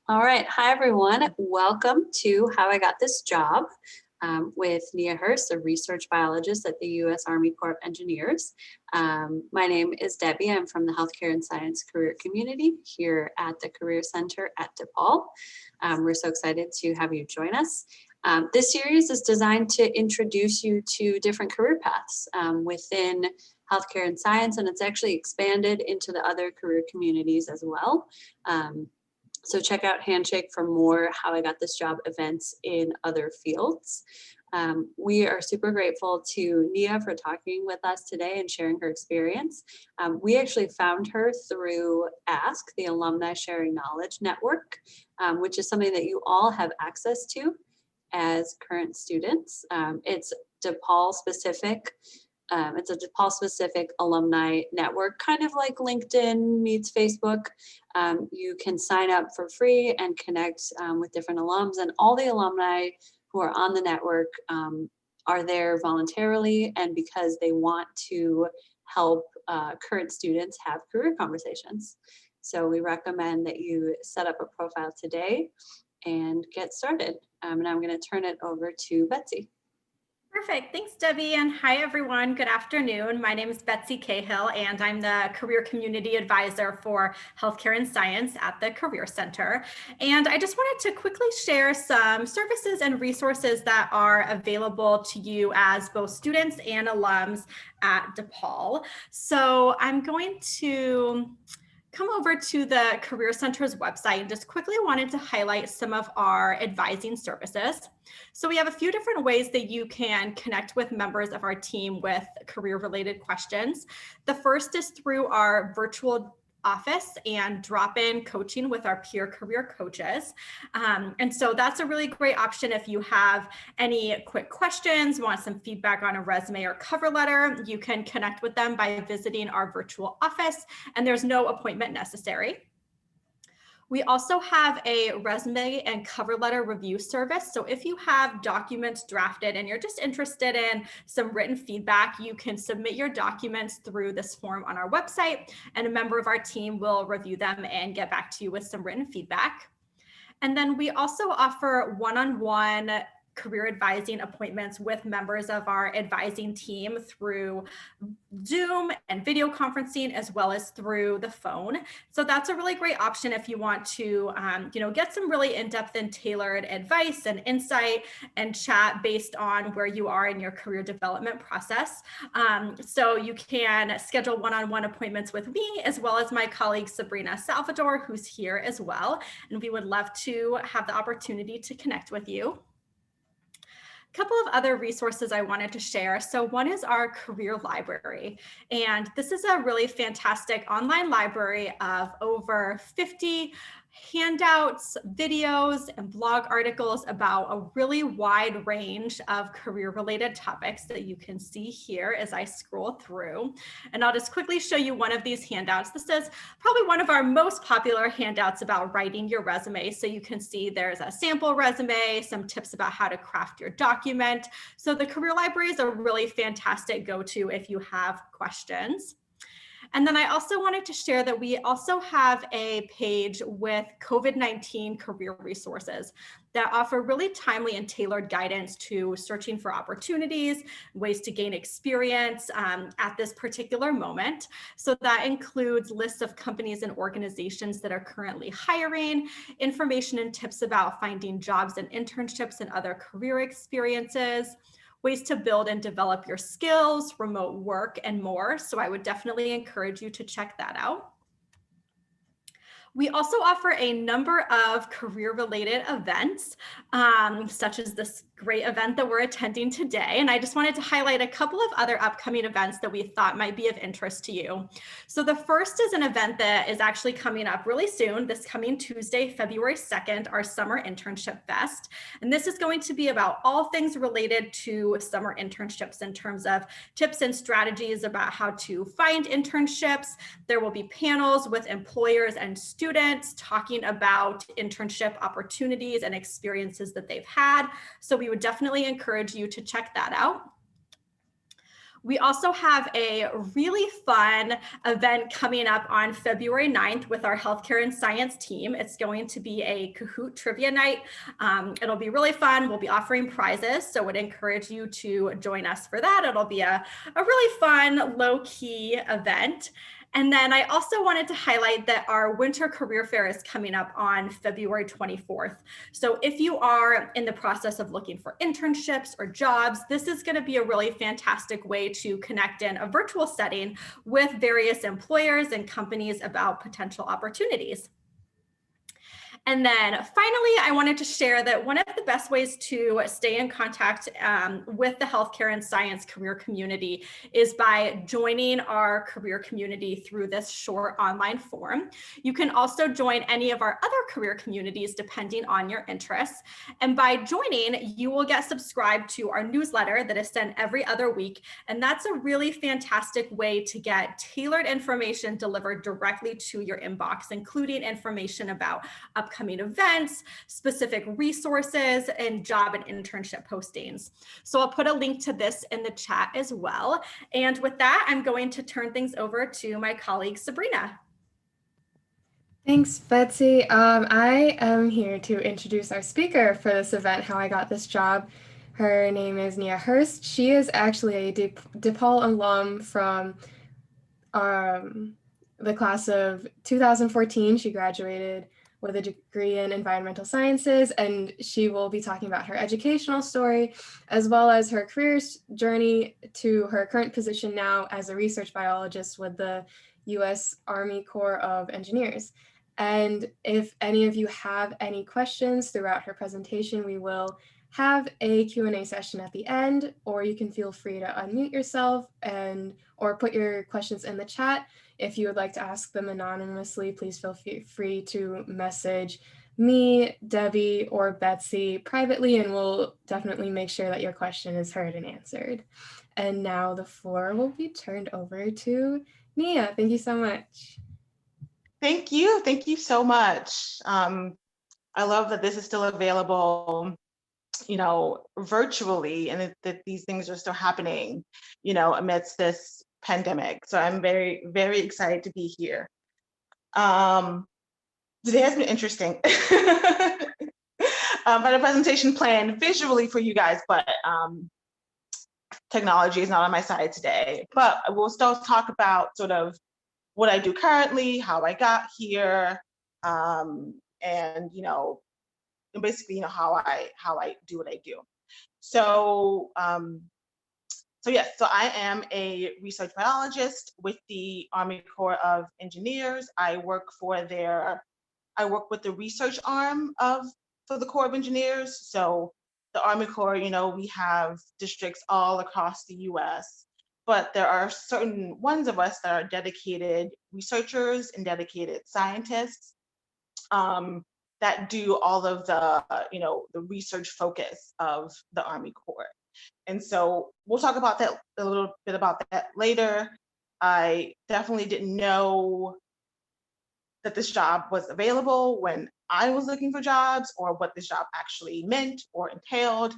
All right. Hi, everyone. Welcome to How I Got This Job with Nia Hurst, a research biologist at the U.S. Army Corps of Engineers. My name is Debbie. I'm from the Healthcare and Science Career Community here at the Career Center at DePaul. We're so excited to have you join us. This series is designed to introduce you to different career paths within healthcare and science, and it's actually expanded into the other career communities as well. So check out Handshake for more How I Got This Job events in other fields. We are super grateful to Nia for talking with us today and sharing her experience. We actually found her through ASK, the Alumni Sharing Knowledge Network, which is something that you all have access to as current students. It's DePaul specific. It's a DePaul specific alumni network, kind of like LinkedIn meets Facebook. You can sign up for free and connect with different alums, and all the alumni who are on the network are there voluntarily and because they want to help current students have career conversations. So we recommend that you set up a profile today and get started. And I'm going to turn it over to Betsy. Perfect. Thanks, Debbie. And hi, everyone. Good afternoon. My name is Betsy Cahill, and I'm the Career Community Advisor for Healthcare and Science at the Career Center. And I just wanted to quickly share some services and resources that are available to you as both students and alums at DePaul. So I'm going to come over to the Career Center's website and just quickly wanted to highlight some of our advising services. So we have a few different ways that you can connect with members of our team with career-related questions. The first is through our virtual office and drop-in coaching with our peer career coaches. And so that's a really great option if you have any quick questions, want some feedback on a resume or cover letter, you can connect with them by visiting our virtual office, and there's no appointment necessary. We also have a resume and cover letter review service. So if you have documents drafted and you're just interested in some written feedback, you can submit your documents through this form on our website, and a member of our team will review them and get back to you with some written feedback. And then we also offer one-on-one career advising appointments with members of our advising team through Zoom and video conferencing, as well as through the phone. So that's a really great option if you want to, get some really in-depth and tailored advice and insight and chat based on where you are in your career development process. So you can schedule one-on-one appointments with me, as well as my colleague Sabrina Salvador, who's here as well. And we would love to have the opportunity to connect with you. Couple of other resources I wanted to share. So one is our career library. And this is a really fantastic online library of over 50 handouts, videos, and blog articles about a really wide range of career-related topics that you can see here as I scroll through. And I'll just quickly show you one of these handouts. This is probably one of our most popular handouts about writing your resume. So you can see there's a sample resume, some tips about how to craft your document. So the career library is a really fantastic go-to if you have questions. And then I also wanted to share that we also have a page with COVID-19 career resources that offer really timely and tailored guidance to searching for opportunities, ways to gain experience at this particular moment. So that includes lists of companies and organizations that are currently hiring, information and tips about finding jobs and internships and other career experiences, ways to build and develop your skills, remote work, and more. So I would definitely encourage you to check that out. We also offer a number of career-related events, such as this great event that we're attending today. And I just wanted to highlight a couple of other upcoming events that we thought might be of interest to you. So the first is an event that is actually coming up really soon, this coming Tuesday, February 2nd, our Summer Internship Fest. And this is going to be about all things related to summer internships in terms of tips and strategies about how to find internships. There will be panels with employers and students talking about internship opportunities and experiences that they've had. So we would definitely encourage you to check that out. We also have a really fun event coming up on February 9th with our healthcare and science team. It's going to be a Kahoot trivia night. It'll be really fun. We'll be offering prizes, so would encourage you to join us for that. It'll be a really fun, low-key event. And then I also wanted to highlight that our winter career fair is coming up on February 24th. So if you are in the process of looking for internships or jobs, this is going to be a really fantastic way to connect in a virtual setting with various employers and companies about potential opportunities. And then finally, I wanted to share that one of the best ways to stay in contact with the healthcare and science career community is by joining our career community through this short online form. You can also join any of our other career communities depending on your interests. And by joining, you will get subscribed to our newsletter that is sent every other week. And that's a really fantastic way to get tailored information delivered directly to your inbox, including information about upcoming events, specific resources, and job and internship postings. So I'll put a link to this in the chat as well. And with that, I'm going to turn things over to my colleague, Sabrina. Thanks, Betsy. I am here to introduce our speaker for this event, How I Got This Job. Her name is Nia Hurst. She is actually a DePaul alum from the class of 2014. She graduated with a degree in environmental sciences, and she will be talking about her educational story, as well as her career journey to her current position now as a research biologist with the U.S. Army Corps of Engineers. And if any of you have any questions throughout her presentation, we will have a Q&A session at the end, or you can feel free to unmute yourself or put your questions in the chat. If you would like to ask them anonymously, please feel free to message me, Debbie, or Betsy privately, and we'll definitely make sure that your question is heard and answered. And now the floor will be turned over to Nia. Thank you so much. Thank you. Thank you so much. I love that this is still available, virtually, and that these things are still happening, amidst this pandemic. So I'm very, very excited to be here. Today has been interesting. I had a presentation planned visually for you guys, but technology is not on my side today. But we'll still talk about sort of what I do currently, how I got here, and basically, how I do what I do. So I am a research biologist with the Army Corps of Engineers. I work with the research arm for the Corps of Engineers. So the Army Corps, we have districts all across the US, but there are certain ones of us that are dedicated researchers and dedicated scientists that do all of the research focus of the Army Corps. And so we'll talk about that a little bit about that later. I definitely didn't know that this job was available when I was looking for jobs, or what this job actually meant or entailed.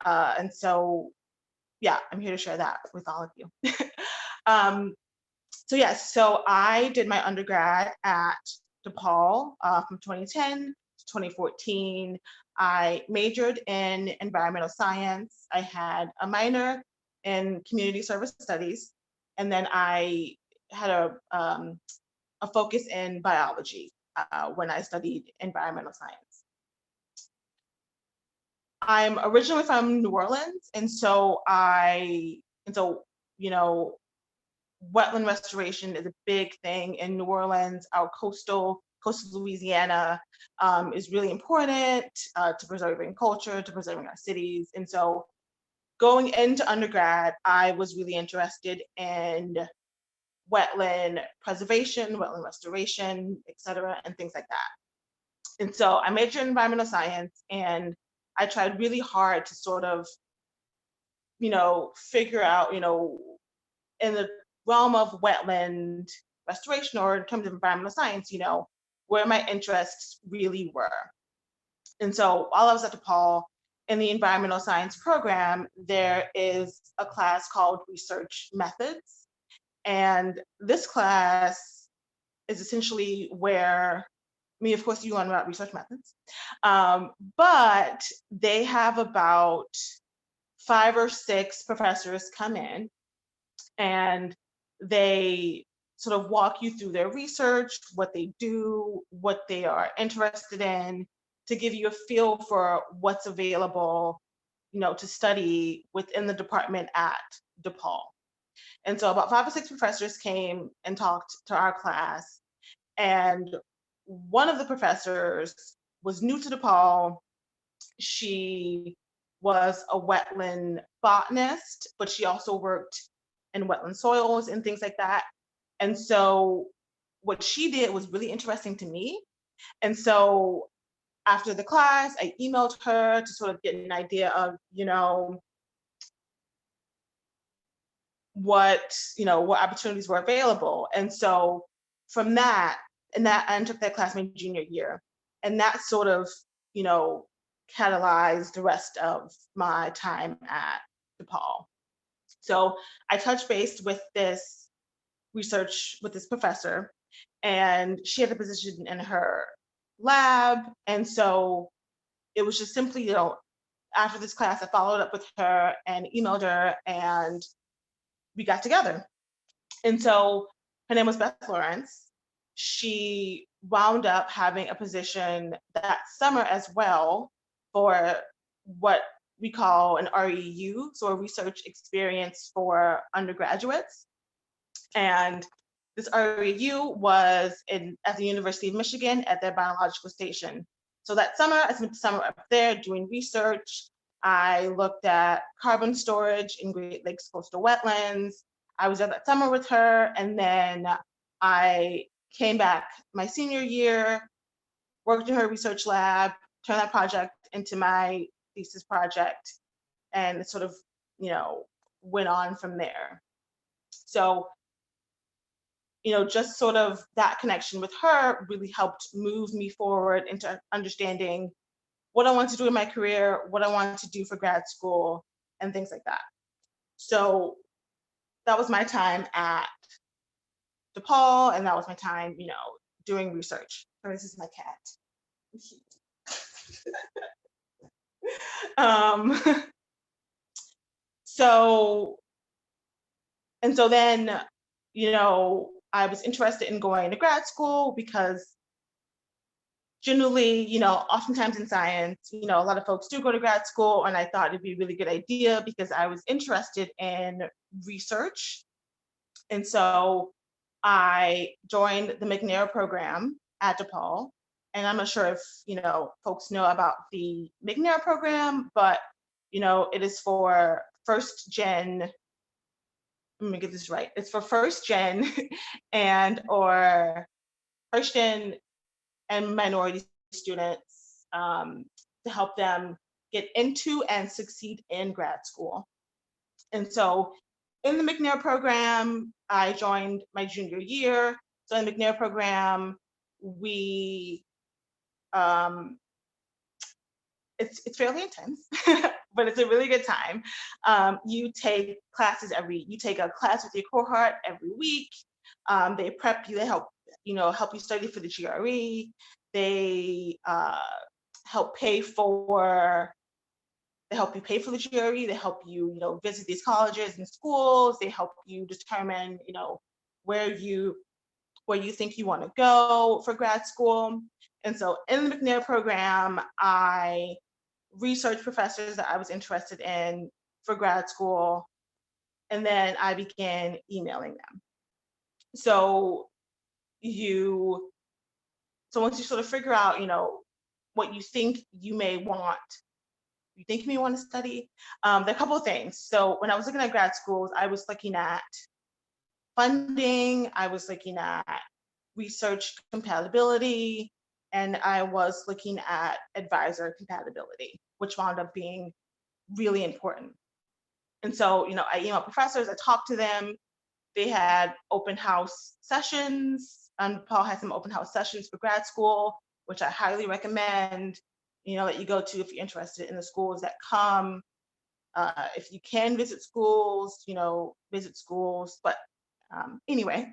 And so, yeah, I'm here to share that with all of you. So I did my undergrad at DePaul from 2010 to 2014. I majored in environmental science. I had a minor in community service studies, and then I had a focus in biology when I studied environmental science. I'm originally from New Orleans, and so wetland restoration is a big thing in New Orleans. Our coastal Louisiana is really important to preserving culture, to preserving our cities. And so going into undergrad, I was really interested in wetland preservation, wetland restoration, et cetera, and things like that. And so I majored in environmental science, and I tried really hard to sort of, figure out, in the realm of wetland restoration, or in terms of environmental science, where my interests really were. And so while I was at DePaul in the environmental science program, there is a class called Research Methods. And this class is essentially where, I mean, of course, you learn about research methods, but they have about 5 or 6 professors come in, and they sort of walk you through their research, what they do, what they are interested in, to give you a feel for what's available, to study within the department at DePaul. And so about 5 or 6 professors came and talked to our class. And one of the professors was new to DePaul. She was a wetland botanist, but she also worked in wetland soils and things like that. And so what she did was really interesting to me. And so after the class, I emailed her to sort of get an idea of, what opportunities were available. And so from that, I took that class my junior year. And that sort of, catalyzed the rest of my time at DePaul. So I touched base with this professor, and she had a position in her lab. And so it was just simply, after this class, I followed up with her and emailed her, and we got together. And so her name was Beth Lawrence. She wound up having a position that summer as well for what we call an REU, so a research experience for undergraduates. And this REU was at the University of Michigan at their biological station. So that summer, I spent the summer up there doing research. I looked at carbon storage in Great Lakes coastal wetlands. I was there that summer with her, and then I came back my senior year, worked in her research lab, turned that project into my thesis project, and sort of, went on from there. So, just sort of that connection with her really helped move me forward into understanding what I wanted to do in my career, what I wanted to do for grad school, and things like that. So that was my time at DePaul, and that was my time, doing research. Oh, this is my cat. So then, I was interested in going to grad school because generally, oftentimes in science, a lot of folks do go to grad school, and I thought it'd be a really good idea because I was interested in research. And so I joined the McNair program at DePaul. And I'm not sure if, folks know about the McNair program, but, it is for first gen, let me get this right. It's for first gen and minority students to help them get into and succeed in grad school. And so in the McNair program, I joined my junior year. So in the McNair program, we, it's fairly intense, but it's a really good time. You take a class with your cohort every week. They prep you, they help you study for the GRE. They help you pay for the GRE. They help you, visit these colleges and schools. They help you determine, where you think you want to go for grad school. And so in the McNair program, I researched professors that I was interested in for grad school, and then I began emailing them. So once you sort of figure out, what you think you may want to study, there are a couple of things. So when I was looking at grad schools, I was looking at funding, I was looking at research compatibility, and I was looking at advisor compatibility, which wound up being really important. And so, I emailed professors, I talked to them. They had open house sessions. Paul had some open house sessions for grad school, which I highly recommend. that you go to if you're interested in the schools that come. If you can visit schools, visit schools. But anyway,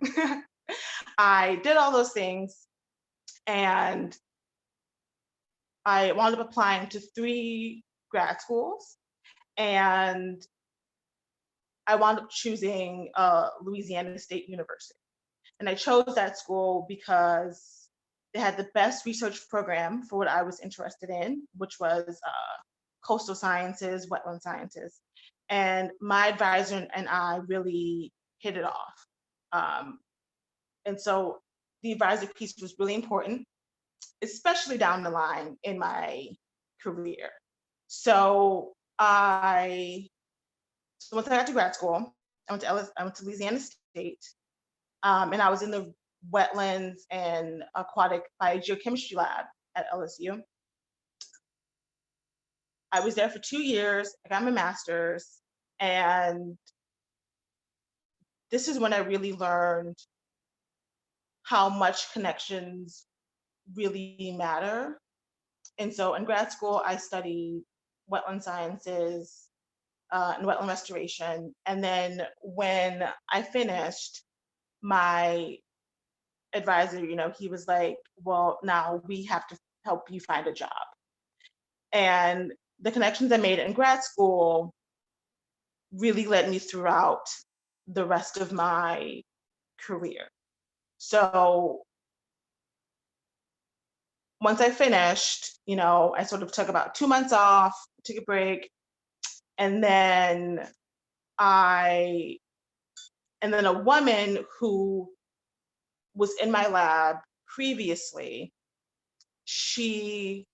I did all those things, and I wound up applying to 3 grad schools, and I wound up choosing Louisiana State University. And I chose that school because they had the best research program for what I was interested in, which was coastal sciences, wetland sciences. And my advisor and I really hit it off. And so the advisor piece was really important, especially down the line in my career. So once I got to grad school, I went to Louisiana State, and I was in the wetlands and aquatic biogeochemistry lab at LSU. I was there for 2 years. I got my master's, and this is when I really learned how much connections really matter. And so in grad school, I studied wetland sciences and wetland restoration. And then when I finished, my advisor, he was like, well, now we have to help you find a job. And the connections I made in grad school really led me throughout the rest of my career. So once I finished, I sort of took about 2 months off, took a break, and then a woman who was in my lab previously, she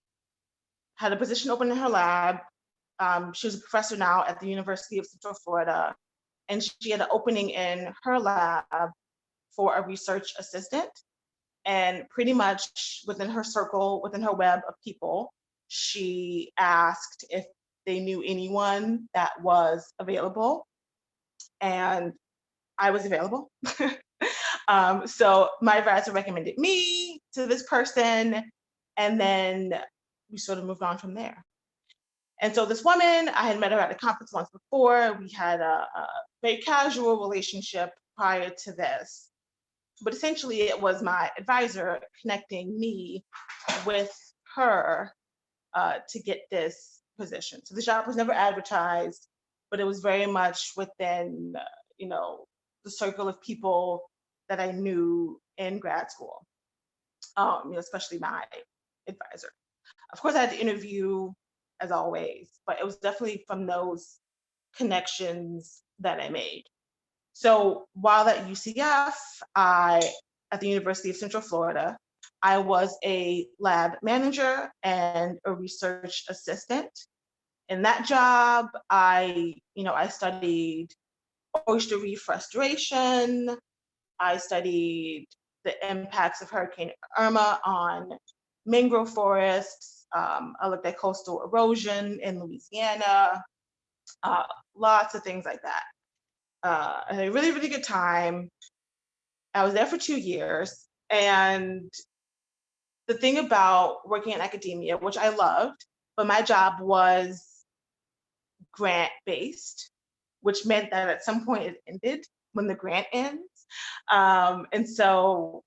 had a position open in her lab. She was a professor now at the University of Central Florida, and she had an opening in her lab for a research assistant. And pretty much within her circle, within her web of people, she asked if they knew anyone that was available. And I was available. So my advisor recommended me to this person, and then we sort of moved on from there. And so this woman, I had met her at a conference once before. We had a very casual relationship prior to this. But essentially, it was my advisor connecting me with her to get this position. So the job was never advertised, but it was very much within, the circle of people that I knew in grad school, especially my advisor. Of course, I had to interview, as always, but it was definitely from those connections that I made. So while at UCF, at the University of Central Florida, I was a lab manager and a research assistant. In that job, I studied oyster reef restoration. I studied the impacts of Hurricane Irma on mangrove forests. I looked at coastal erosion in Louisiana, lots of things like that. I had a really, really good time. I was there for 2 years. And the thing about working in academia, which I loved, but my job was grant-based, which meant that at some point it ended when the grant ends. And so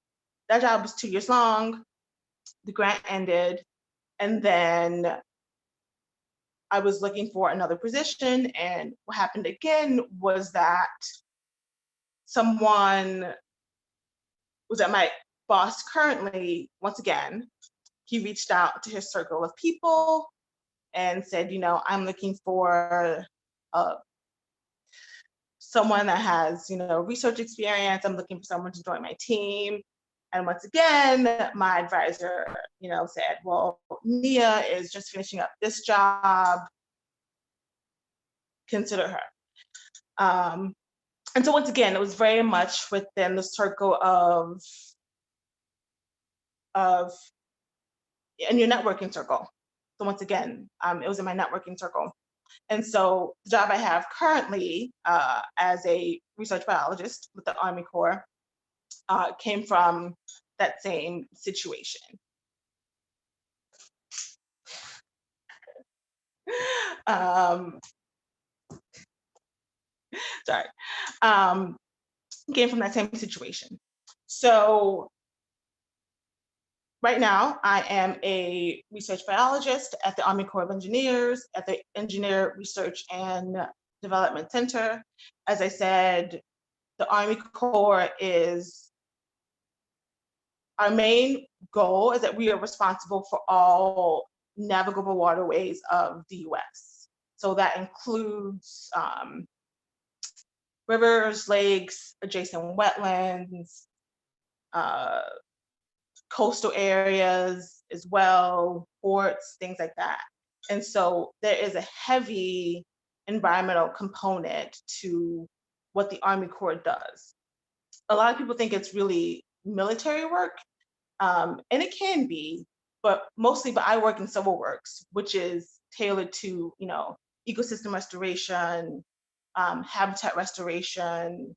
that job was 2 years long. The grant ended. And then I was looking for another position. And what happened again was that someone was at my boss currently, once again, he reached out to his circle of people and said, I'm looking for someone that has, research experience. I'm looking for someone to join my team. And once again, my advisor, said, well, Nia is just finishing up this job. Consider her. And so once again, it was very much within the circle of in your networking circle. So once again, it was in my networking circle. And so the job I have currently as a research biologist with the Army Corps came from that same situation. Sorry. Came from that same situation. So right now, I am a research biologist at the Army Corps of Engineers at the Engineer Research and Development Center. As I said, the Army Corps is, our main goal is that we are responsible for all navigable waterways of the US. So that includes rivers, lakes, adjacent wetlands, coastal areas as well, ports, things like that. And so there is a heavy environmental component to what the Army Corps does. A lot of people think it's really military work, and it can be, but I work in civil works, which is tailored to, ecosystem restoration, habitat restoration,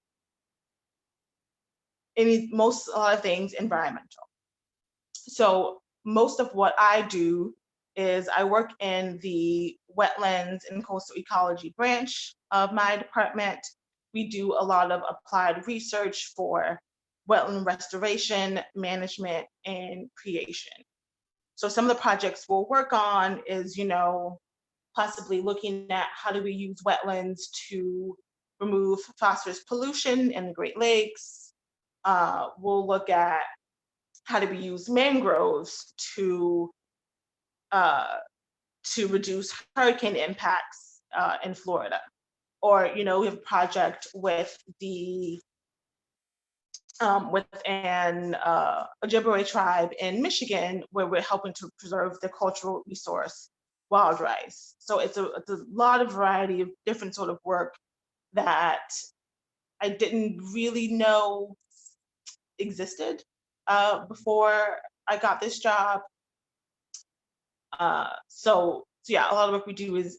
a lot of things environmental. So most of what I do is I work in the wetlands and coastal ecology branch of my department. We do a lot of applied research for wetland restoration, management, and creation. So some of the projects we'll work on is, possibly looking at how do we use wetlands to remove phosphorus pollution in the Great Lakes. We'll look at how do we use mangroves to reduce hurricane impacts in Florida. Or, we have a project with the with an Ojibwe tribe in Michigan, where we're helping to preserve the cultural resource wild rice. So it's a lot of variety of different sort of work that I didn't really know existed before I got this job. So yeah, a lot of work we do is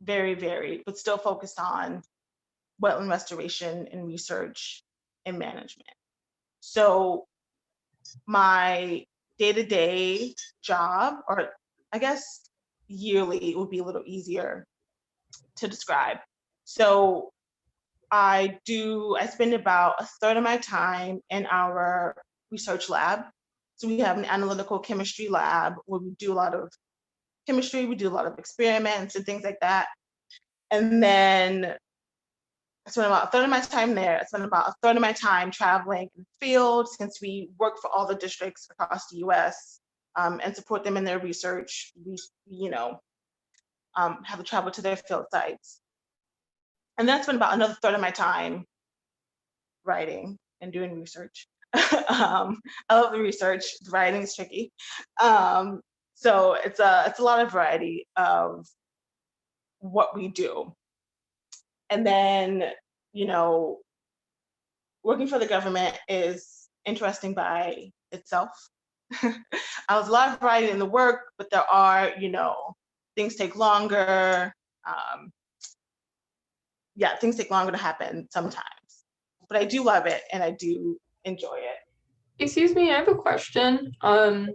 very varied, but still focused on wetland restoration and research and management. So my day-to-day job, or I guess yearly would be a little easier to describe. So I spend about a third of my time in our research lab. So we have an analytical chemistry lab where we do a lot of chemistry, we do a lot of experiments and things like that. And then I spend about a third of my time there. I spend about a third of my time traveling in the field, since we work for all the districts across the US and support them in their research. We, have to travel to their field sites. And then I spend about another third of my time writing and doing research. I love the research. The writing is tricky. So it's a lot of variety of what we do. And then, working for the government is interesting by itself. I was a lot of variety in the work, but there are, things take longer. Things take longer to happen sometimes. But I do love it and I do enjoy it. Excuse me, I have a question. I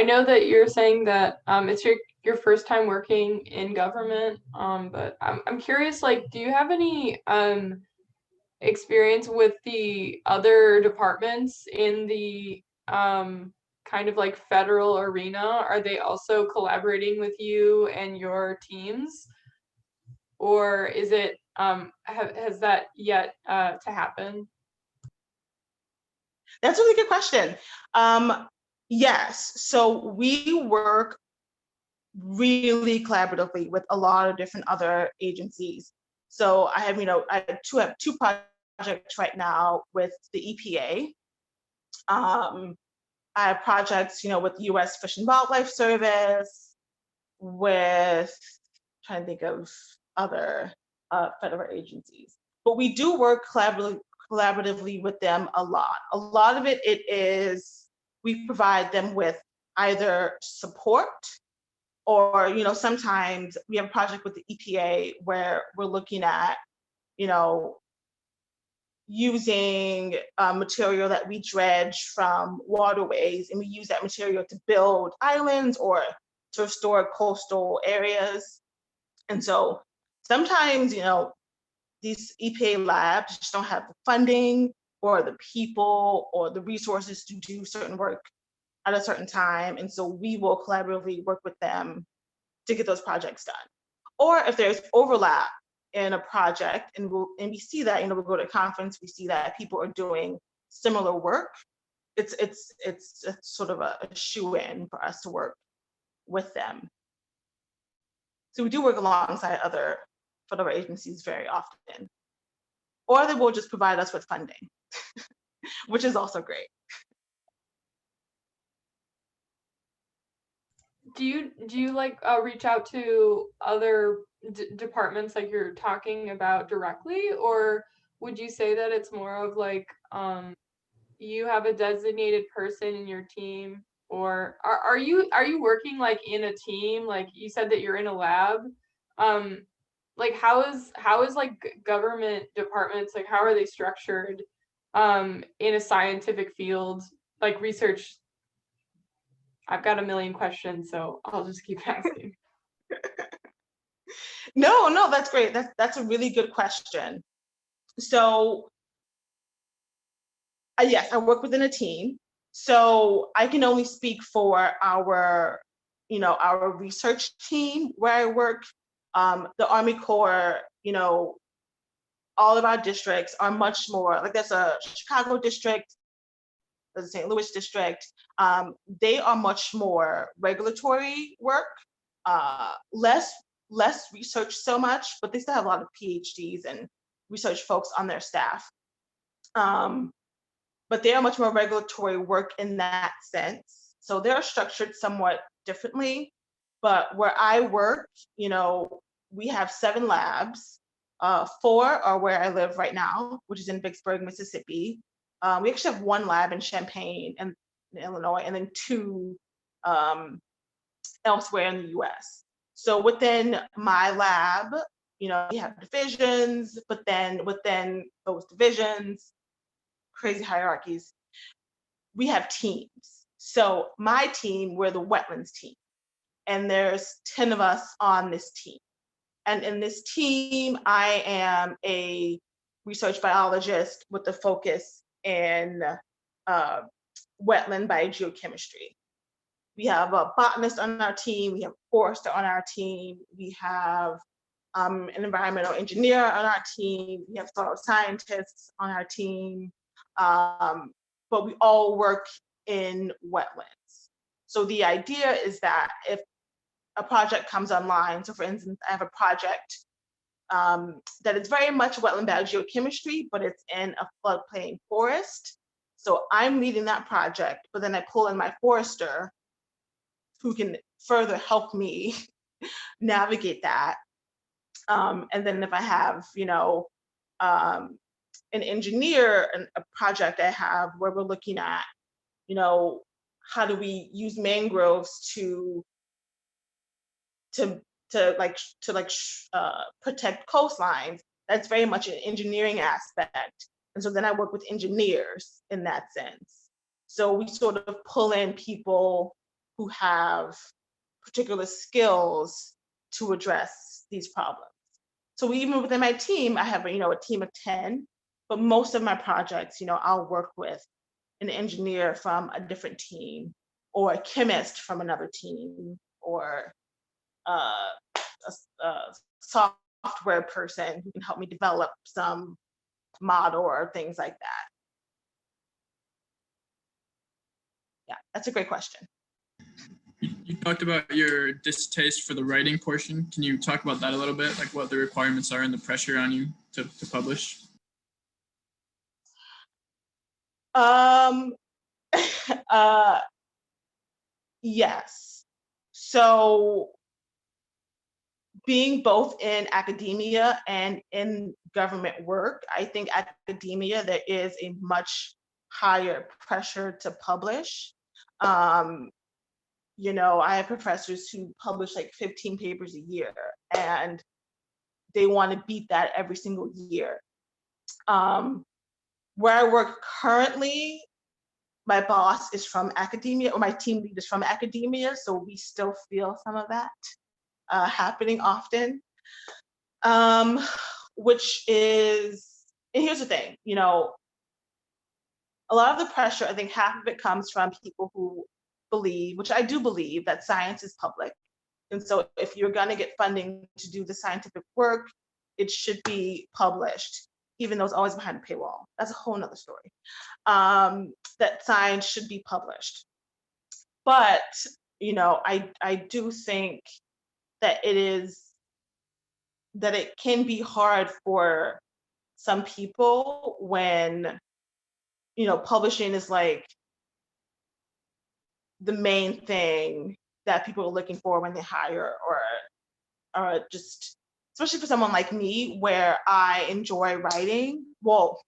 know that you're saying that it's your first time working in government, but I'm curious, do you have any experience with the other departments in the kind of federal arena? Are they also collaborating with you and your teams? Or is it, has that yet to happen? That's a really good question. Yes, so we work really collaboratively with a lot of different other agencies. So I have, I have two projects right now with the EPA. I have projects, with the US Fish and Wildlife Service, with, trying to think of other federal agencies. But we do work collaboratively with them a lot. A lot of it is we provide them with either support or, sometimes we have a project with the EPA where we're looking at, using material that we dredge from waterways, and we use that material to build islands or to restore coastal areas. And so sometimes, these EPA labs just don't have the funding or the people or the resources to do certain work at a certain time. And so we will collaboratively work with them to get those projects done. Or if there's overlap in a project and we see that, we go to a conference, we see that people are doing similar work, it's sort of a shoe-in for us to work with them. So we do work alongside other federal agencies very often. Or they will just provide us with funding, which is also great. Do you like reach out to other departments like you're talking about directly, or would you say that it's more of like you have a designated person in your team, or are you working like in a team? Like you said that you're in a lab. Like how is like government departments, like how are they structured in a scientific field like research? I've got a million questions, so I'll just keep asking. No, that's great. That's a really good question. So yes, I work within a team. So I can only speak for our research team where I work. The Army Corps, all of our districts are much more like there's a Chicago district, there's a St. Louis district. They are much more regulatory work, less research so much, but they still have a lot of PhDs and research folks on their staff. But they are much more regulatory work in that sense. So they're structured somewhat differently. But where I work, we have 7 labs. 4 are where I live right now, which is in Vicksburg, Mississippi. We actually have 1 lab in Champaign and in Illinois, and then 2 elsewhere in the US. So within my lab, we have divisions, but then within those divisions, crazy hierarchies, we have teams. So my team, we're the wetlands team, and there's 10 of us on this team. And in this team, I am a research biologist with a focus in wetland biogeochemistry. We have a botanist on our team, we have a forester on our team, we have an environmental engineer on our team, we have soil scientists on our team, but we all work in wetlands. So the idea is that if a project comes online, so for instance, I have a project that is very much wetland biogeochemistry, but it's in a floodplain forest. So I'm leading that project, but then I pull in my forester who can further help me navigate that. And then if I have, an engineer and a project I have where we're looking at, how do we use mangroves to protect coastlines? That's very much an engineering aspect. And so then I work with engineers in that sense. So we sort of pull in people who have particular skills to address these problems. So even within my team, I have a team of 10, but most of my projects, I'll work with an engineer from a different team, or a chemist from another team, or a software person who can help me develop some model or things like that. Yeah, that's a great question. You talked about your distaste for the writing portion. Can you talk about that a little bit, like what the requirements are and the pressure on you to publish? Yes. So being both in academia and in government work, I think academia, there is a much higher pressure to publish. I have professors who publish like 15 papers a year, and they want to beat that every single year. Where I work currently, my boss is from academia, or my team lead is from academia, so we still feel some of that happening often. Which is, and here's the thing, you know, a lot of the pressure, I think half of it comes from people who believe, which I do believe, that science is public. And so if you're gonna get funding to do the scientific work, it should be published, even though it's always behind a paywall. That's a whole nother story. That science should be published. But, you know, I do think that it can be hard for some people when, you know, publishing is like the main thing that people are looking for when they hire, or just, especially for someone like me, where I enjoy writing. Well,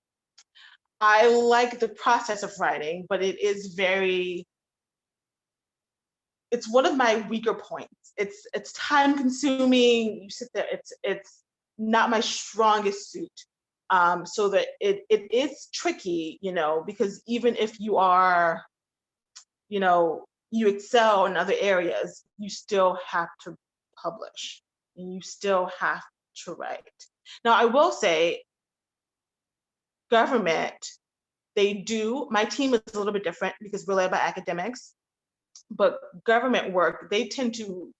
I like the process of writing, but it's one of my weaker points. It's time consuming. You sit there, it's not my strongest suit. So that it is tricky, you know, because even if you are, you know, you excel in other areas, you still have to publish and you still have to write. Now, I will say, government, my team is a little bit different because we're led by academics, but government work, they tend to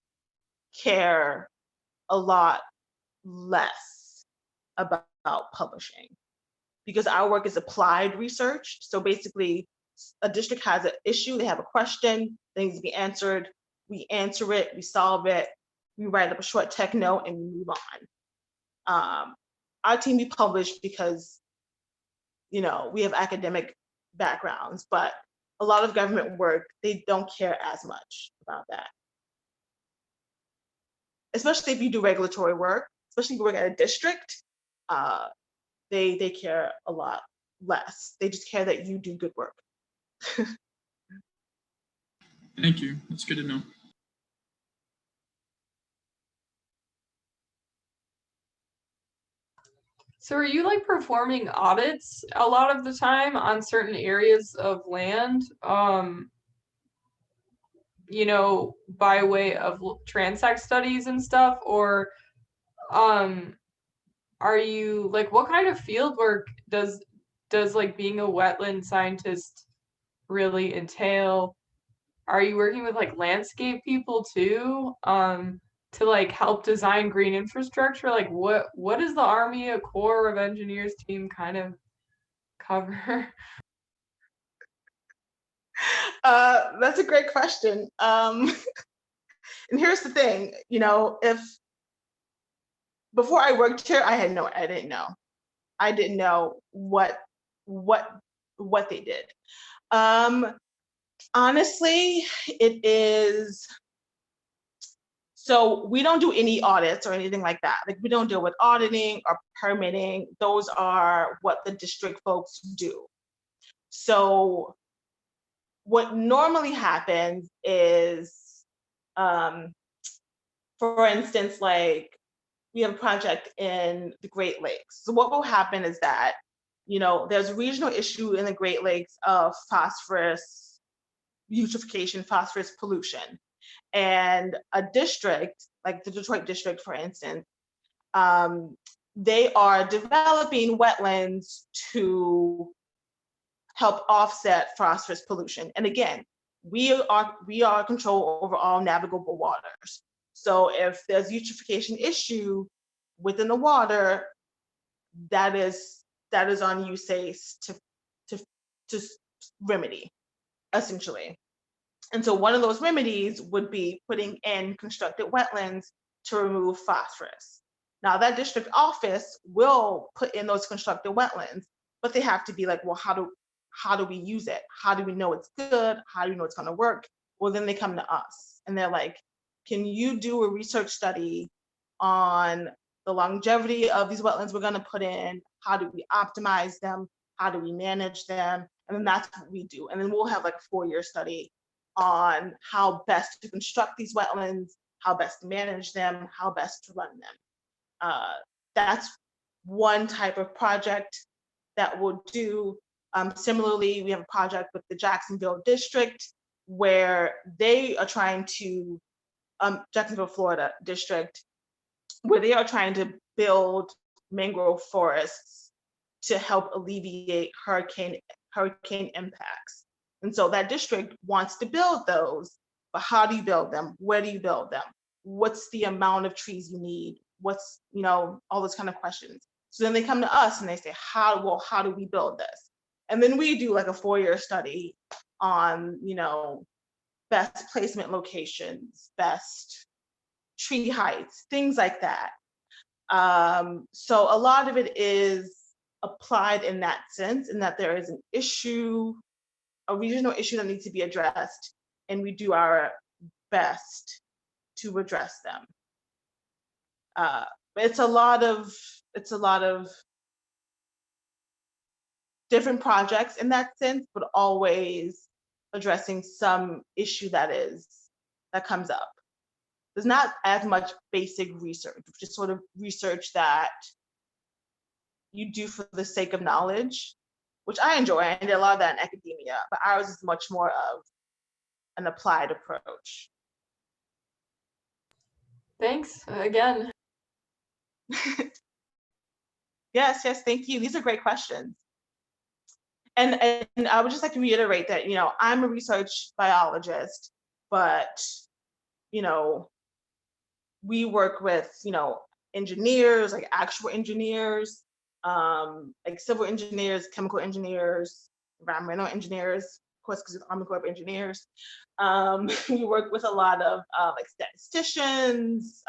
care a lot less about publishing, because our work is applied research. So basically, a district has an issue, they have a question, that needs to be answered. We answer it, we solve it, we write up a short tech note, and we move on. Our team, we publish because, you know, we have academic backgrounds, but a lot of government work, they don't care as much about that. Especially if you do regulatory work, especially if you work at a district, they care a lot less. They just care that you do good work. Thank you. That's good to know. So are you like performing audits a lot of the time on certain areas of land, you know, by way of transect studies and stuff, or are you like, what kind of field work does like being a wetland scientist really entail? Are you working with like landscape people too, to like help design green infrastructure? Like what does the Army Corps of Engineers team kind of cover? That's a great question. And here's the thing, you know, before I worked here, I didn't know. I didn't know what they did. Honestly, it is, so we don't do any audits or anything like that. Like, we don't deal with auditing or permitting. Those are what the district folks do. So what normally happens is, for instance, like, we have a project in the Great Lakes. So what will happen is that, you know, there's a regional issue in the Great Lakes of phosphorus eutrophication, phosphorus pollution. And a district, like the Detroit district, for instance, they are developing wetlands to help offset phosphorus pollution. And again, we are control over all navigable waters. So if there's eutrophication issue within the water, that is on USACE to remedy, essentially. And so one of those remedies would be putting in constructed wetlands to remove phosphorus. Now, that district office will put in those constructed wetlands, but they have to be like, well, how do we use it? How do we know it's good? How do we know it's going to work? Well, then they come to us and they're like, can you do a research study on the longevity of these wetlands we're going to put in? How do we optimize them? How do we manage them? And then that's what we do. And then we'll have like a 4-year study on how best to construct these wetlands, how best to manage them, how best to run them. That's one type of project that we'll do. Similarly, we have a project with the Jacksonville district where they are trying to, Jacksonville, Florida district, where they are trying to build mangrove forests to help alleviate hurricane impacts. And so that district wants to build those, but how do you build them? Where do you build them? What's the amount of trees you need? What's, all those kind of questions. So then they come to us and they say, how do we build this? And then we do like a 4-year study on, best placement locations, best tree heights, things like that. So a lot of it is applied in that sense, in that there is an issue, a regional issue that needs to be addressed, and we do our best to address them. But it's a lot of different projects in that sense, but always addressing some issue that comes up. There's not as much basic research, just sort of research that you do for the sake of knowledge, which I enjoy. I did a lot of that in academia, but ours is much more of an applied approach. Thanks again. Yes, thank you. These are great questions. And I would just like to reiterate that, I'm a research biologist, but, we work with, engineers, like actual engineers, like civil engineers, chemical engineers, environmental engineers, of course, because it's Army Corps of Engineers. We work with a lot of like statisticians,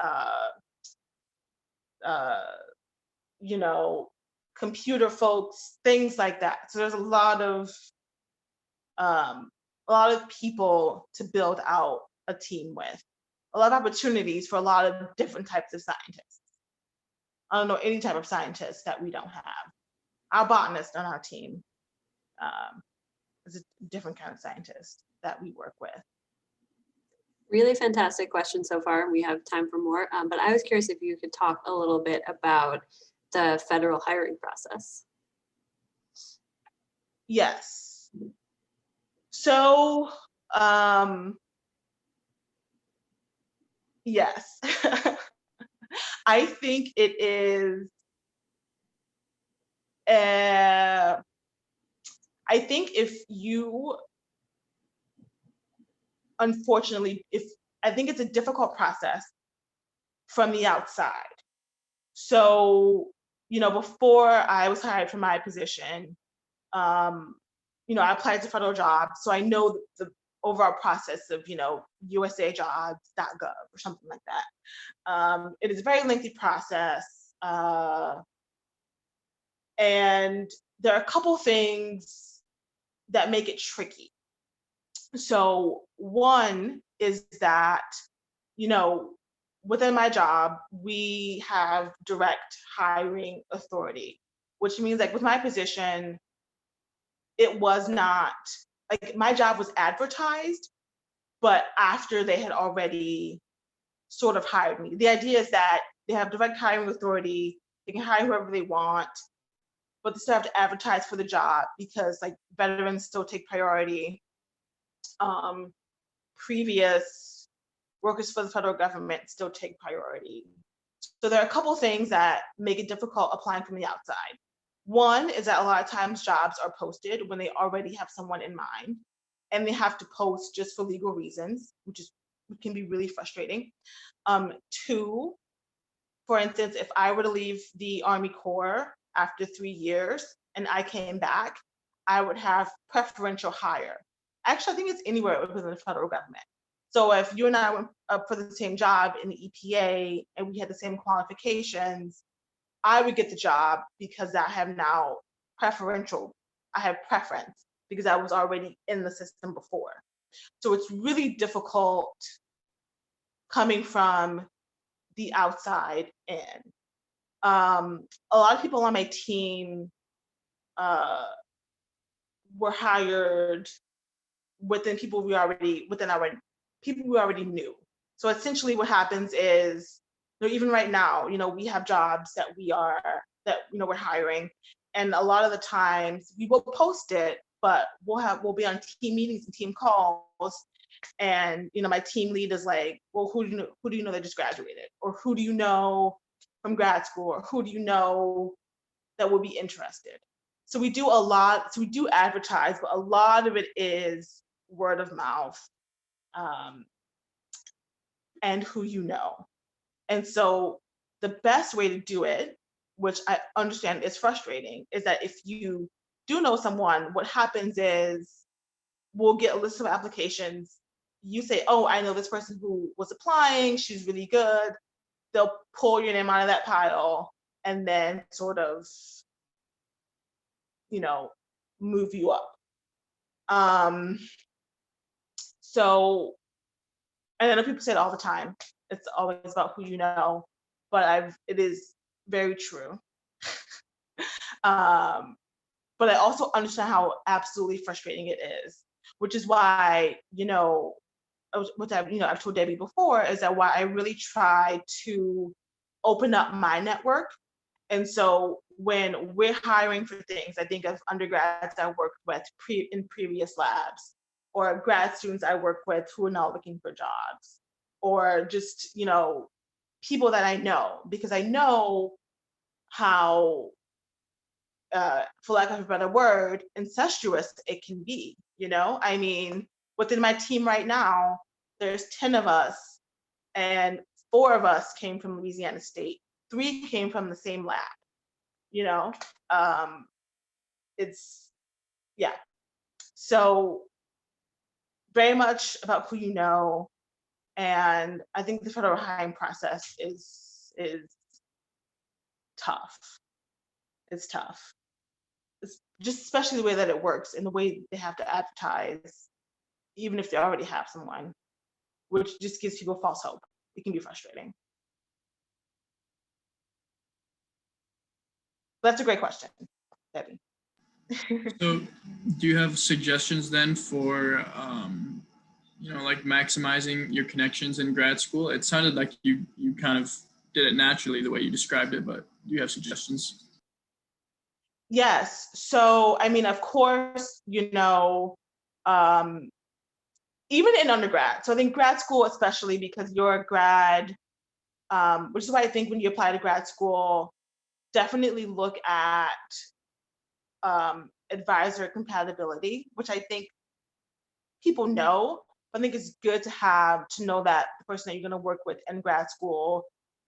computer folks, things like that. So there's a lot of people to build out a team with, a lot of opportunities for a lot of different types of scientists. I don't know any type of scientist that we don't have. Our botanist on our team is a different kind of scientist that we work with. Really fantastic question so far. We have time for more, but I was curious if you could talk a little bit about the federal hiring process. Yes. So, yes. I think it is, I think if you, unfortunately, I think it's a difficult process from the outside. So, before I was hired for my position, I applied to federal jobs. So I know the overall process of, usajobs.gov or something like that. It is a very lengthy process. And there are a couple things that make it tricky. So one is that, within my job, we have direct hiring authority, which means like with my position, it was not, like my job was advertised, but after they had already sort of hired me. The idea is that they have direct hiring authority, they can hire whoever they want, but they still have to advertise for the job because like veterans still take priority. Previous workers for the federal government still take priority. So there are a couple things that make it difficult applying from the outside. One is that a lot of times jobs are posted when they already have someone in mind, and they have to post just for legal reasons, which can be really frustrating. Two, for instance, if I were to leave the Army Corps after 3 years and I came back, I would have preferential hire. Actually, I think it's anywhere within the federal government. So if you and I went up for the same job in the EPA and we had the same qualifications, I would get the job because I have now preferential. I have preference because I was already in the system before. So it's really difficult coming from the outside in. A lot of people on my team were hired within people we already knew. So essentially what happens is, even right now, we have jobs that we're hiring, And a lot of the times we will post it, but we'll be on team meetings and team calls. And, you know, my team lead is like, well, who do you know that just graduated? Or who do you know from grad school? Or who do you know that would be interested? So we do advertise, but a lot of it is word of mouth, and who you know. And so the best way to do it, which I understand is frustrating, is that if you do know someone, what happens is we'll get a list of applications. You say, oh, I know this person who was applying, she's really good. They'll pull your name out of that pile and then sort of, you know, move you up. So, and I know people say it all the time. It's always about who you know, but it is very true. But I also understand how absolutely frustrating it is, which is why, you know, I've told Debbie before, is that why I really try to open up my network. And so when we're hiring for things, I think of undergrads I worked with in previous labs, or grad students I work with who are now looking for jobs, or just, you know, people that I know, because I know how, for lack of a better word, incestuous it can be, you know? I mean, within my team right now, there's 10 of us, and 4 of us came from Louisiana State. 3 came from the same lab, you know? Yeah. So very much about who you know. And I think the federal hiring process is tough. It's tough. It's just especially the way that it works and the way they have to advertise, even if they already have someone, which just gives people false hope. It can be frustrating. That's a great question, Debbie. So do you have suggestions then for, you know, like maximizing your connections in grad school? It sounded like you kind of did it naturally the way you described it, but do you have suggestions? Yes. So, I mean, of course, you know, even in undergrad. So I think grad school, especially because you're a grad, which is why I think when you apply to grad school, definitely look at advisor compatibility, which I think people know. But I think it's good to know that the person that you're going to work with in grad school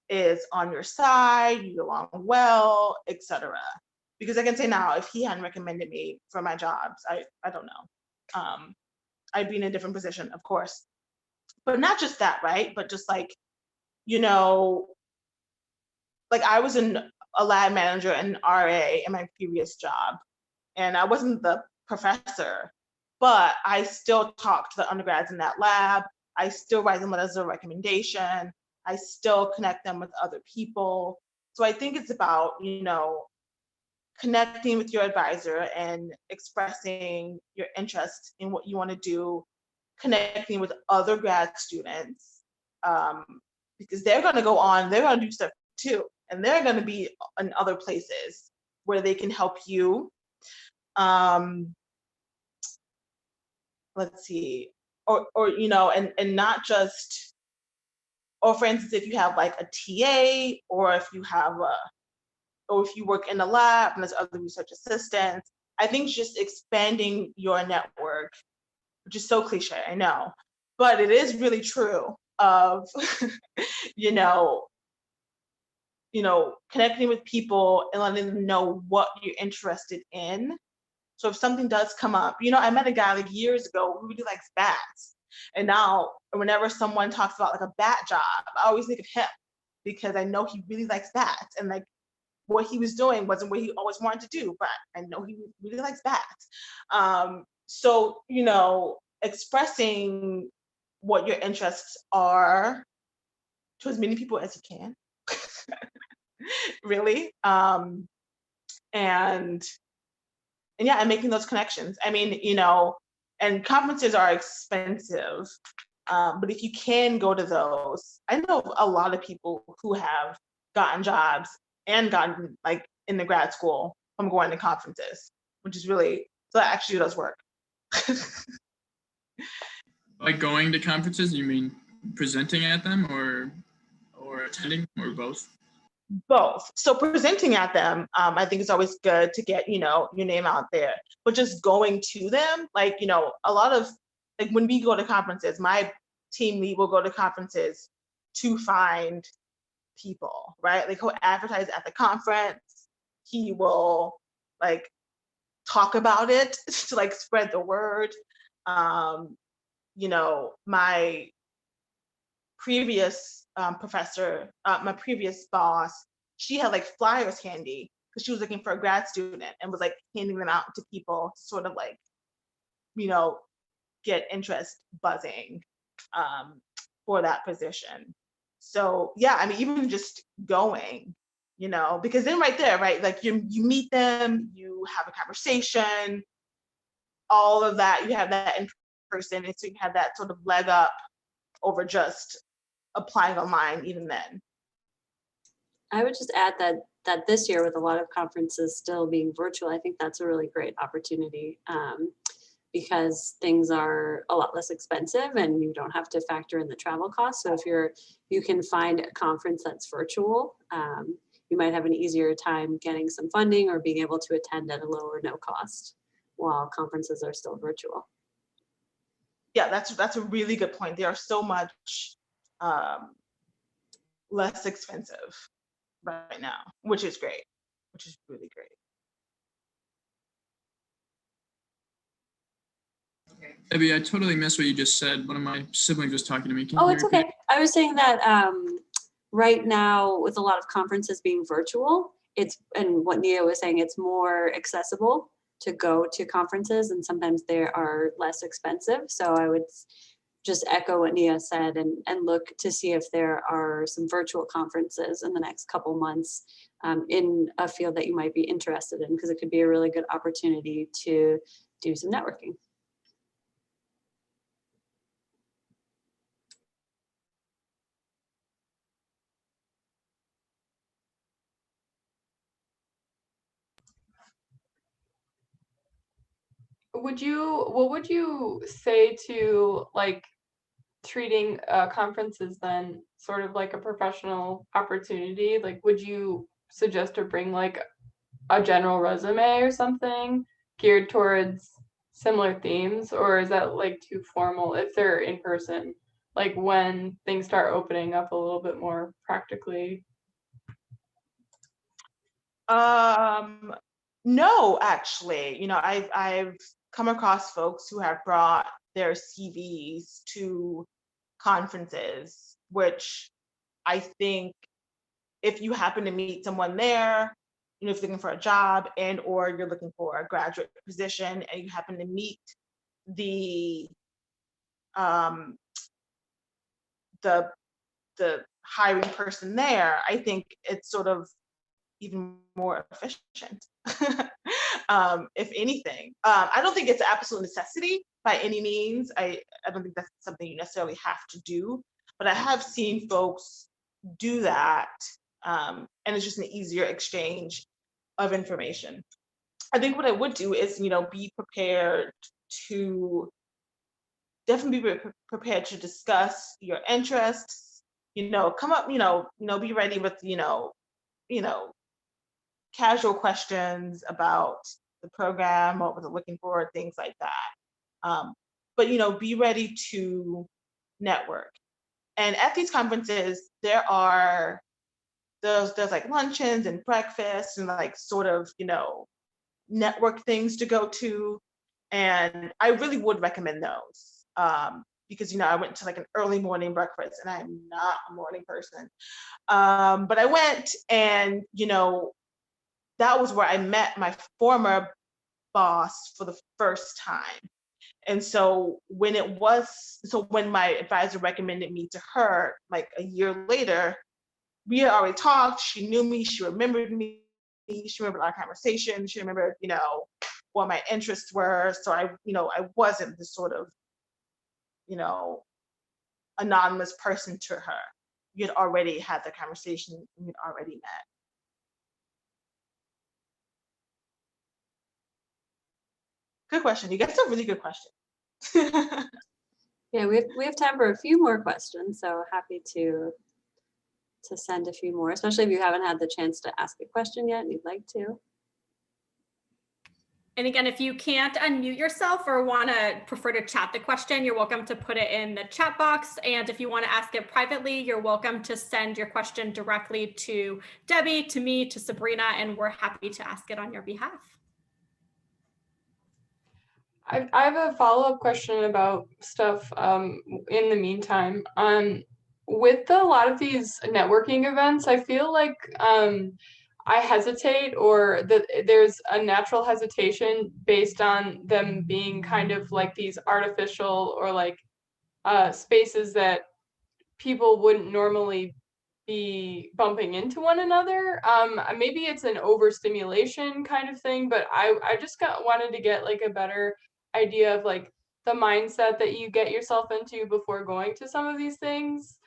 is on your side, you get along well, etc. Because I can say now, if he hadn't recommended me for my jobs, I don't know. I'd be in a different position, of course. But not just that, right? But just like, you know, like I was a lab manager and RA in my previous job, and I wasn't the professor, but I still talk to the undergrads in that lab. I still write them letters of recommendation. I still connect them with other people. So I think it's about, you know, connecting with your advisor and expressing your interest in what you want to do, connecting with other grad students, because they're going to go on, they're going to do stuff too, and they're going to be in other places where they can help you. Let's see, or you know, and not just, or for instance, if you have like a TA, or if you work in a lab and there's other research assistants, I think just expanding your network, which is so cliche, I know, but it is really true, of you know, connecting with people and letting them know what you're interested in. So if something does come up, you know, I met a guy like years ago who really likes bats. And now whenever someone talks about like a bat job, I always think of him, because I know he really likes bats, and like what he was doing wasn't what he always wanted to do, but I know he really likes bats. So, you know, expressing what your interests are to as many people as you can, really. And yeah, and making those connections. I mean, you know, and conferences are expensive, but if you can go to those, I know a lot of people who have gotten jobs and gotten like in the grad school from going to conferences, which is really, so that actually does work. Like going to conferences, you mean presenting at them or attending or both? Both. So presenting at them, I think it's always good to get, your name out there, but just going to them, like, a lot of, like when we go to conferences, my team lead will go to conferences to find people, right? Like he'll advertise at the conference. He will like talk about it to like spread the word. My previous professor, my previous boss, she had like flyers handy because she was looking for a grad student and was like handing them out to people to sort of like, get interest buzzing for that position. So yeah, I mean, even just going, because then right there, right, like you meet them, you have a conversation, all of that, you have that in person, and so you have that sort of leg up over just applying online even then. I would just add that this year, with a lot of conferences still being virtual, I think that's a really great opportunity because things are a lot less expensive and you don't have to factor in the travel costs. So if you can find a conference that's virtual, you might have an easier time getting some funding or being able to attend at a low or no cost while conferences are still virtual. Yeah, that's a really good point. They are so much less expensive right now, which is great, which is really great. Debbie, I totally missed what you just said. One of my siblings was talking to me. Can you It's repeat? okay. I was saying that right now, with a lot of conferences being virtual, and what Nia was saying, it's more accessible to go to conferences, and sometimes they are less expensive. So I would just echo what Nia said and look to see if there are some virtual conferences in the next couple months in a field that you might be interested in, because it could be a really good opportunity to do some networking. What would you say to like treating conferences then sort of like a professional opportunity? Like, would you suggest to bring like a general resume or something geared towards similar themes, or is that like too formal if they're in person, like when things start opening up a little bit more practically? No, actually, I've come across folks who have brought their CVs to conferences, which I think if you happen to meet someone there, if you're looking for a job and or you're looking for a graduate position and you happen to meet the hiring person there, I think it's sort of even more efficient. If anything, I don't think it's an absolute necessity by any means. I don't think that's something you necessarily have to do, but I have seen folks do that, and it's just an easier exchange of information. I think what I would do is, be prepared to definitely be prepared to discuss your interests. Come up, be ready with, casual questions about the program, what was it looking for, things like that. But be ready to network. And at these conferences, there's like luncheons and breakfasts and like sort of network things to go to, and I really would recommend those because I went to like an early morning breakfast, and I'm not a morning person, but I went, and that was where I met my former boss for the first time. And so when my advisor recommended me to her, like a year later, we had already talked. She knew me. She remembered me. She remembered our conversation. She remembered, what my interests were. So I wasn't this sort of, anonymous person to her. We had already had the conversation. We had already met. Good question. You get some really good questions. Yeah, we have time for a few more questions, so happy to send a few more, especially if you haven't had the chance to ask a question yet and you'd like to. And again, if you can't unmute yourself or prefer to chat the question, you're welcome to put it in the chat box. And if you want to ask it privately, you're welcome to send your question directly to Debbie, to me, to Sabrina, and we're happy to ask it on your behalf. I have a follow-up question about stuff in the meantime. With a lot of these networking events, I feel like I hesitate, or that there's a natural hesitation based on them being kind of like these artificial or like spaces that people wouldn't normally be bumping into one another. Maybe it's an overstimulation kind of thing, but I just wanted to get like a better idea of like the mindset that you get yourself into before going to some of these things.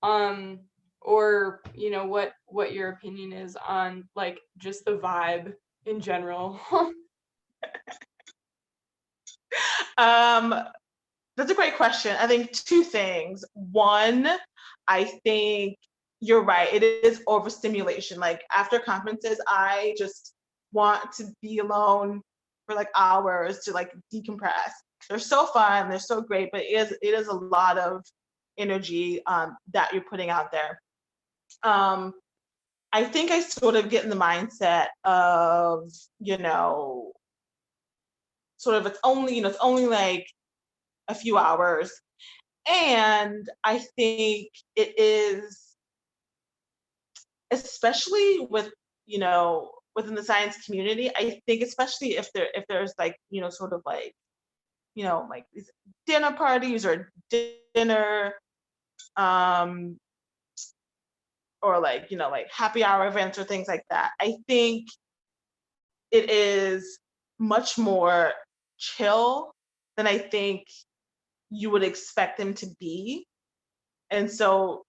Or you know what your opinion is on like just the vibe in general. That's a great question. I think two things. One, I think you're right. It is overstimulation. Like after conferences, I just want to be alone for like hours to like decompress. They're so fun. They're so great, but it is a lot of energy that you're putting out there. I think I sort of get in the mindset of, sort of it's only like a few hours. And I think it is, especially with, within the science community, I think especially if there's like, sort of like, like these dinner parties or dinner, or like, like happy hour events or things like that. I think it is much more chill than I think you would expect them to be. And so,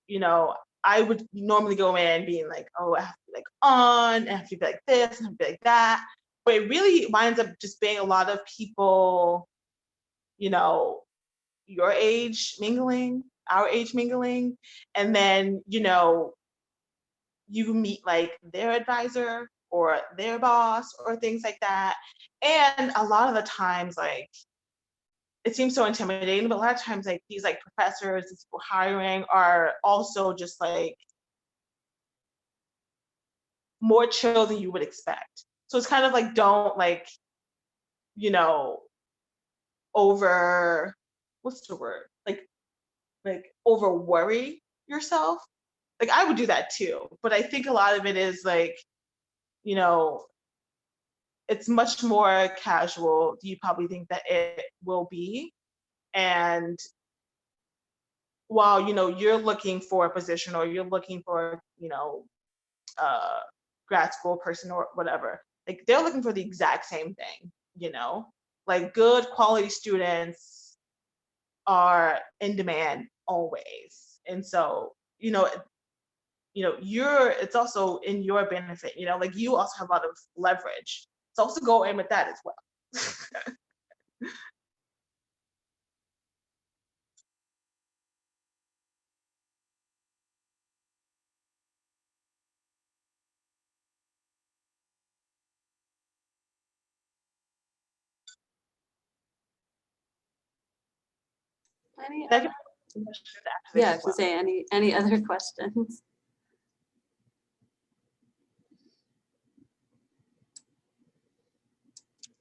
I would normally go in being like, oh, I have to be like on, I have to be like this, and I have to be like that. But it really winds up just being a lot of people, your age mingling, our age mingling. And then, you meet like their advisor or their boss or things like that. And a lot of the times, like, it seems so intimidating, but a lot of times like these like professors, these people hiring are also just like more chill than you would expect. So it's kind of like, don't like, over, what's the word? Like over worry yourself. Like I would do that too, but I think a lot of it is like, it's much more casual do you probably think that it will be. And while you're looking for a position or you're looking for grad school person or whatever, like they're looking for the exact same thing. Like good quality students are in demand always. And so it's also in your benefit. Like you also have a lot of leverage, so also go in with that as well. Any That other, could be yeah, to say any other questions?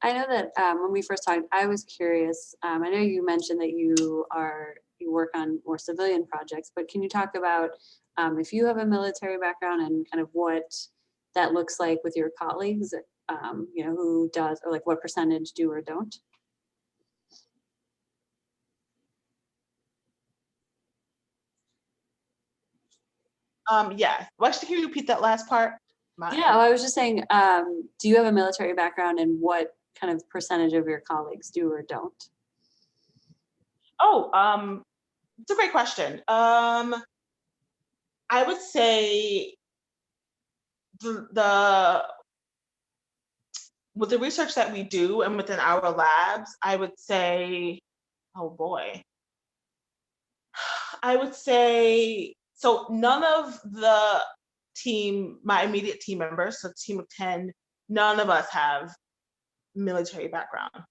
I know that when we first talked, I was curious. I know you mentioned that you work on more civilian projects, but can you talk about if you have a military background and kind of what that looks like with your colleagues, who does, or like what percentage do or don't? Yeah. Well, actually, can you repeat that last part? Yeah, I was just saying, do you have a military background and what kind of percentage of your colleagues do or don't? Oh, it's a great question. I would say the with the research that we do and within our labs, I would say, oh boy, I would say, so none of the team, my immediate team members, so team of 10, none of us have military background.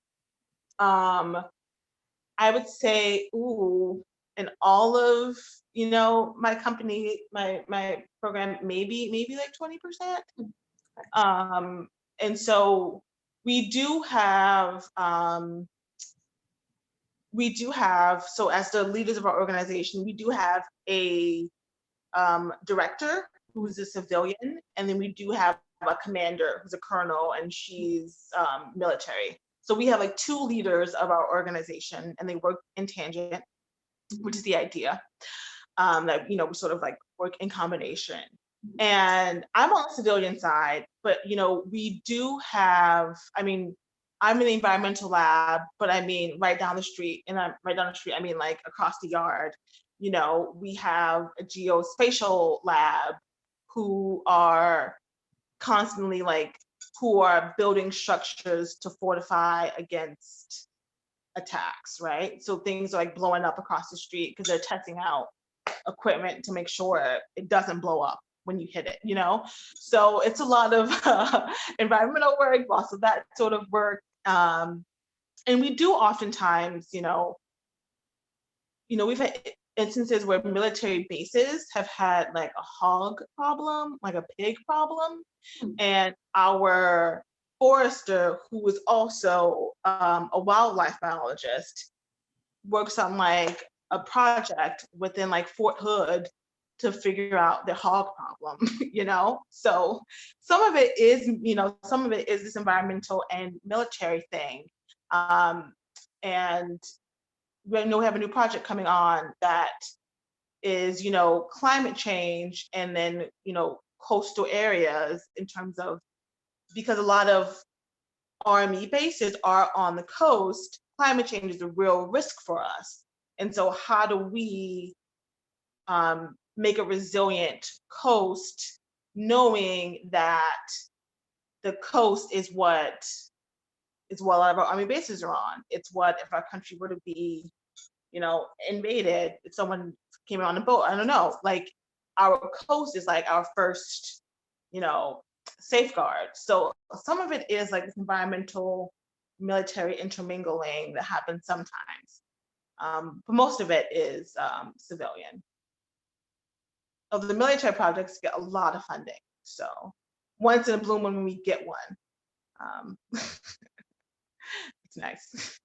I would say, in all of, my company, my program, maybe like 20%. And so we do have, so as the leaders of our organization, we do have a director who's a civilian, and then we do have a commander who's a colonel, and she's military. So we have like 2 leaders of our organization, and they work in tangent, which is the idea, that, we sort of like work in combination. And I'm on the civilian side, but, we do have, I'm in the environmental lab, but right down the street, and I'm right down the street, like across the yard, we have a geospatial lab who are constantly who are building structures to fortify against attacks, right? So things are like blowing up across the street because they're testing out equipment to make sure it doesn't blow up when you hit it, So it's a lot of environmental work, lots of that sort of work. And we do oftentimes, we've had instances where military bases have had like a hog problem, like a pig problem. And our forester, who is also a wildlife biologist, works on like a project within like Fort Hood to figure out the hog problem, So some of it is, this environmental and military thing. And we have a new project coming on that is, climate change, and then, coastal areas, in terms of, because a lot of Army bases are on the coast, climate change is a real risk for us. And so how do we make a resilient coast, knowing that the coast is what a lot of our Army bases are on. It's what, if our country were to be, invaded, if someone came on a boat, I don't know, like our coast is like our first, safeguard. So some of it is like this environmental military intermingling that happens sometimes. But most of it is civilian. The military projects get a lot of funding. So once in a blue moon when we get one. It's nice.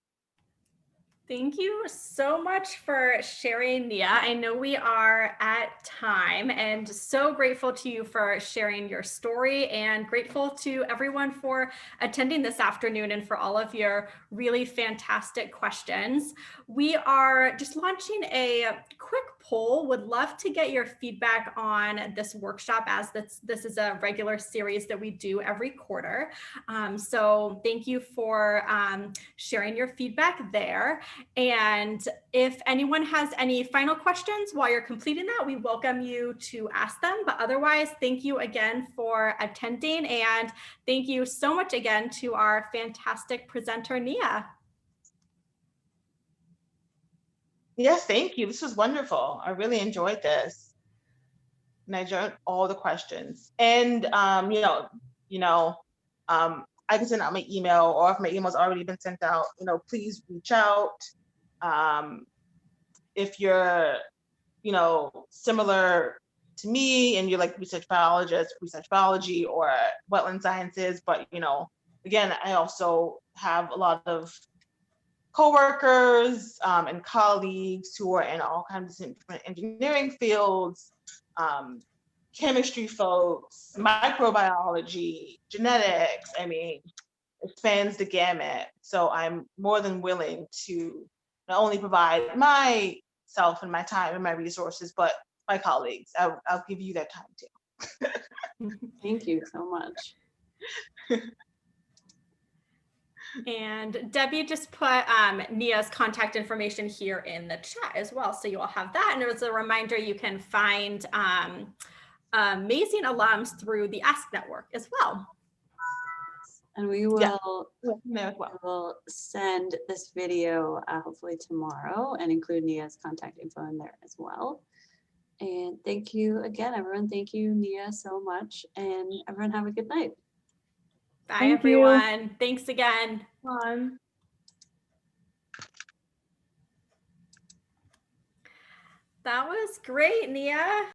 Thank you so much for sharing, Nia. I know we are at time, and so grateful to you for sharing your story, and grateful to everyone for attending this afternoon and for all of your really fantastic questions. We are just launching a quick poll. Would love to get your feedback on this workshop, as this is a regular series that we do every quarter. So thank you for sharing your feedback there. And if anyone has any final questions while you're completing that, we welcome you to ask them. But otherwise, thank you again for attending. And thank you so much again to our fantastic presenter, Nia. Yes, thank you. This was wonderful. I really enjoyed this. And I enjoyed all the questions. And, I can send out my email, or if my email's already been sent out, please reach out. If you're, similar to me and you're like research biologist, research biology, or wetland sciences, but, again, I also have a lot of coworkers and colleagues who are in all kinds of different engineering fields, chemistry folks, microbiology, genetics. It spans the gamut. So I'm more than willing to not only provide myself and my time and my resources, but my colleagues. I'll give you that time too. Thank you so much. And Debbie just put Nia's contact information here in the chat as well. So you all have that. And as a reminder, you can find amazing alums through the Ask Network as well. And we Yeah. will, There as well. we'll send this video hopefully tomorrow and include Nia's contact info in there as well. And thank you again, everyone. Thank you, Nia, so much. And everyone have a good night. Bye, Thank you. everyone. Thanks again. Fun. That was great, Nia.